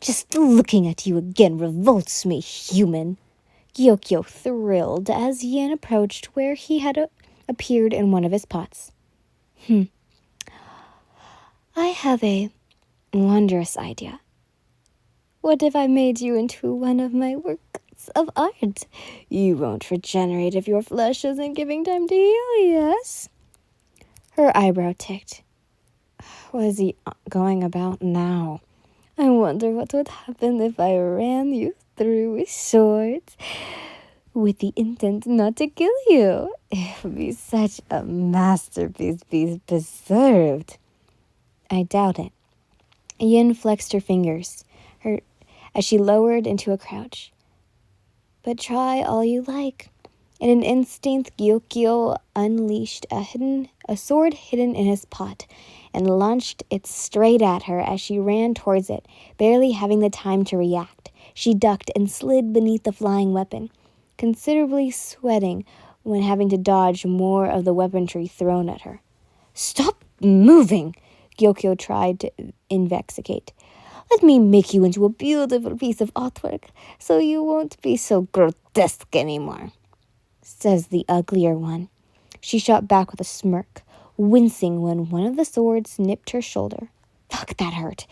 Just looking at you again revolts me, human. Gyokyo thrilled as Yin approached where he had appeared in one of his pots. I have a wondrous idea. What if I made you into one of my works of art? You won't regenerate if your flesh isn't giving time to heal, yes? Her eyebrow ticked. What is he going about now? I wonder what would happen if I ran you through with swords with the intent not to kill you. It would be such a masterpiece be preserved. I doubt it. Yin flexed her fingers as she lowered into a crouch. But try all you like. In an instant, Gyokyo unleashed a sword hidden in his pot and launched it straight at her as she ran towards it, barely having the time to react. She ducked and slid beneath the flying weapon, considerably sweating when having to dodge more of the weaponry thrown at her. Stop moving, Gyokyo tried to invexicate. Let me make you into a beautiful piece of artwork, so you won't be so grotesque anymore, says the uglier one. She shot back with a smirk, wincing when one of the swords nipped her shoulder. Fuck, that hurt.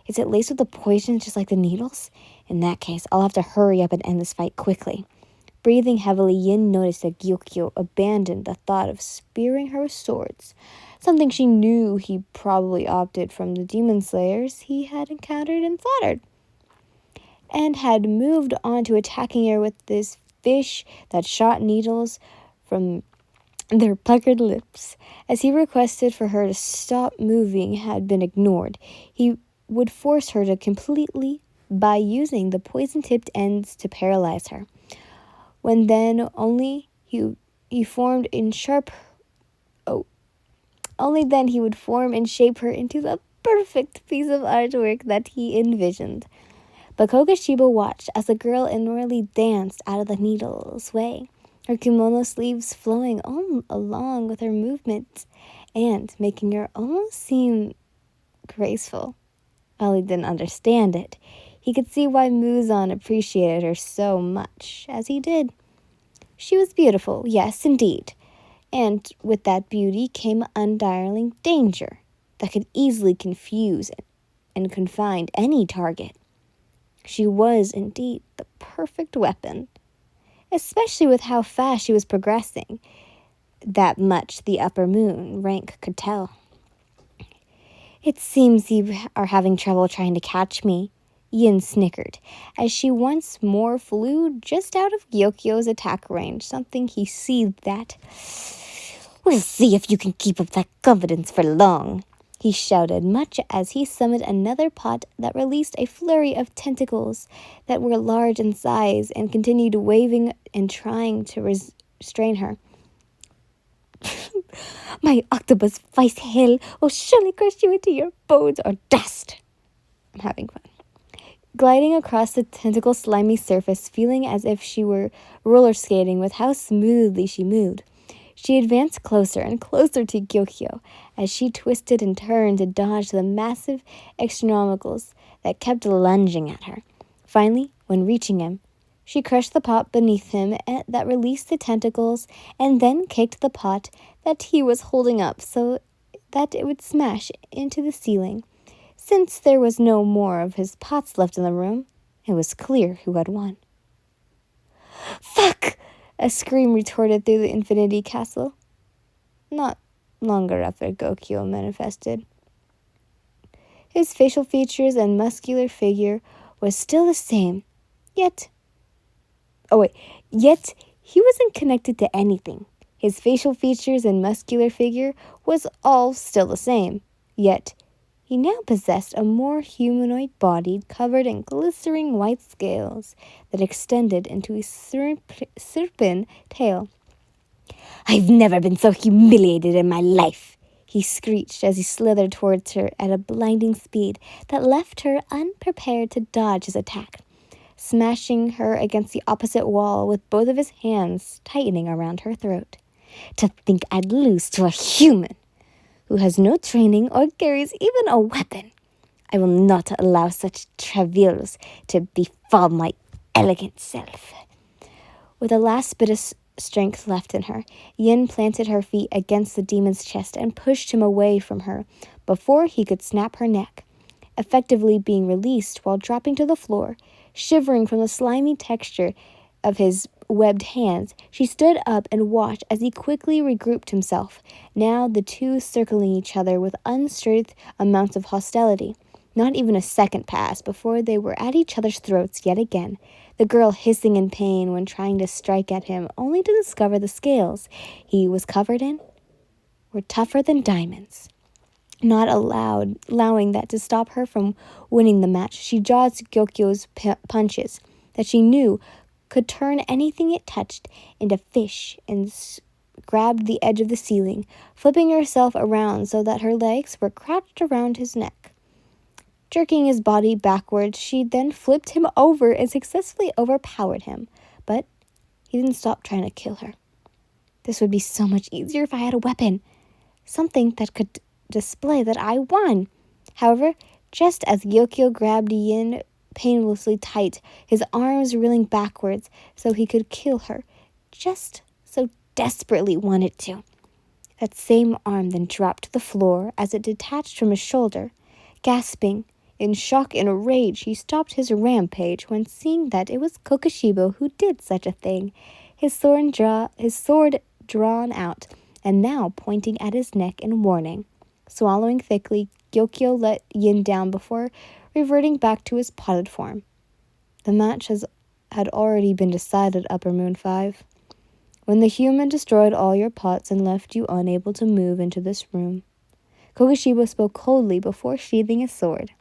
Is it laced with the poison just like the needles? In that case, I'll have to hurry up and end this fight quickly. Breathing heavily, Yin noticed that Gyokyo abandoned the thought of spearing her with swords, something she knew he probably opted from the demon slayers he had encountered and slaughtered, and had moved on to attacking her with this fish that shot needles from their puckered lips. As he requested for her to stop moving had been ignored, he would force her to completely by using the poison-tipped ends to paralyze her. When then only he formed in shape her into the perfect piece of artwork that he envisioned. But Kogashiba watched as the girl inwardly danced out of the needle's way, her kimono sleeves flowing along with her movements and making her almost seem graceful. While he didn't understand it, he could see why Muzan appreciated her so much as he did. She was beautiful, yes, indeed. And with that beauty came undiring danger that could easily confuse and confound any target. She was indeed the perfect weapon, especially with how fast she was progressing. That much the upper moon rank could tell. It seems you are having trouble trying to catch me, Yin snickered, as she once more flew just out of Gyokyo's attack range, something he seethed at. We'll see if you can keep up that confidence for long, he shouted, much as he summoned another pot that released a flurry of tentacles that were large in size and continued waving and trying to restrain her. My octopus vice hell will surely crush you into your bones or dust. I'm having fun. Gliding across the tentacle slimy surface, feeling as if she were roller skating with how smoothly she moved, she advanced closer and closer to Gyokyo as she twisted and turned to dodge the massive extremicals that kept lunging at her. Finally, when reaching him, she crushed the pot beneath him that released the tentacles and then kicked the pot that he was holding up so that it would smash into the ceiling. Since there was no more of his pots left in the room, it was clear who had won. Fuck! A scream retorted through the infinity castle. Not longer after Gyokyo manifested. His facial features and muscular figure was still the same, yet he wasn't connected to anything. His facial features and muscular figure was all still the same, yet he now possessed a more humanoid body covered in glistening white scales that extended into a serpent tail. I've never been so humiliated in my life, he screeched as he slithered towards her at a blinding speed that left her unprepared to dodge his attack, smashing her against the opposite wall with both of his hands tightening around her throat. To think I'd lose to a human who has no training or carries even a weapon. I will not allow such travails to befall my elegant self. With a last bit of strength left in her, Yin planted her feet against the demon's chest and pushed him away from her before he could snap her neck, effectively being released while dropping to the floor. Shivering from the slimy texture of his webbed hands, she stood up and watched as he quickly regrouped himself, now the two circling each other with unstirred amounts of hostility. Not even a second passed before they were at each other's throats yet again, the girl hissing in pain when trying to strike at him, only to discover the scales he was covered in were tougher than diamonds. Not allowing that to stop her from winning the match, she dodged Gyokyo's punches that she knew could turn anything it touched into fish and grabbed the edge of the ceiling, flipping herself around so that her legs were crouched around his neck. Jerking his body backwards, she then flipped him over and successfully overpowered him, but he didn't stop trying to kill her. This would be so much easier if I had a weapon, something that could display that I won. However, just as Gyokyo grabbed Yin painlessly tight, his arms reeling backwards so he could kill her, just so desperately wanted to. That same arm then dropped to the floor as it detached from his shoulder. Gasping, in shock and rage, he stopped his rampage when seeing that it was Kokoshibo who did such a thing, his sword drawn out, and now pointing at his neck in warning. Swallowing thickly, Gyokyo let Yin down before reverting back to his potted form. The match had already been decided, Upper Moon 5. When the human destroyed all your pots and left you unable to move into this room, Kokoshibo spoke coldly before sheathing his sword.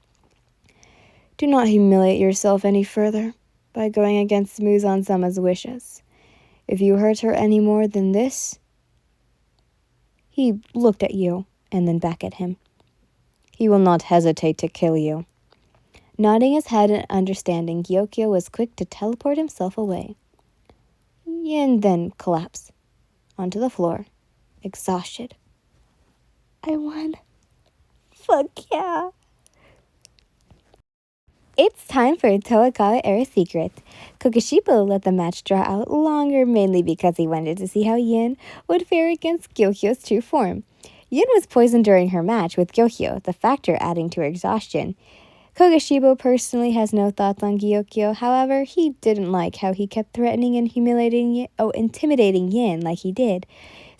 Do not humiliate yourself any further by going against Muzan-sama's wishes. If you hurt her any more than this... He looked at you and then back at him. He will not hesitate to kill you. Nodding his head in understanding, Gyokyo was quick to teleport himself away. Yin then collapsed onto the floor, exhausted. I won. Fuck yeah. It's time for Toakawa Era Secret. Kokoshibo let the match draw out longer, mainly because he wanted to see how Yin would fare against Gyokyo's true form. Yin was poisoned during her match with Gyokyo, the factor adding to her exhaustion. Kokoshibo personally has no thoughts on Gyokyo. However, he didn't like how he kept threatening and intimidating Yin like he did.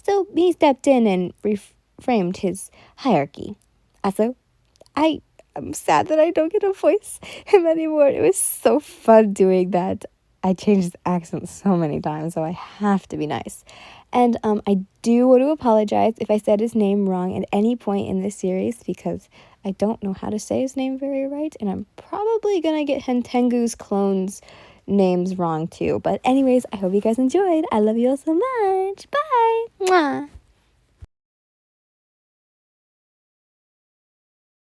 So he stepped in and reframed his hierarchy. Also, I'm sad that I don't get to voice him anymore. It was so fun doing that. I changed his accent so many times, so I have to be nice. And I do want to apologize if I said his name wrong at any point in this series, because I don't know how to say his name very right, and I'm probably going to get Hentengu's clones' names wrong too. But anyways, I hope you guys enjoyed. I love you all so much. Bye! Mwah!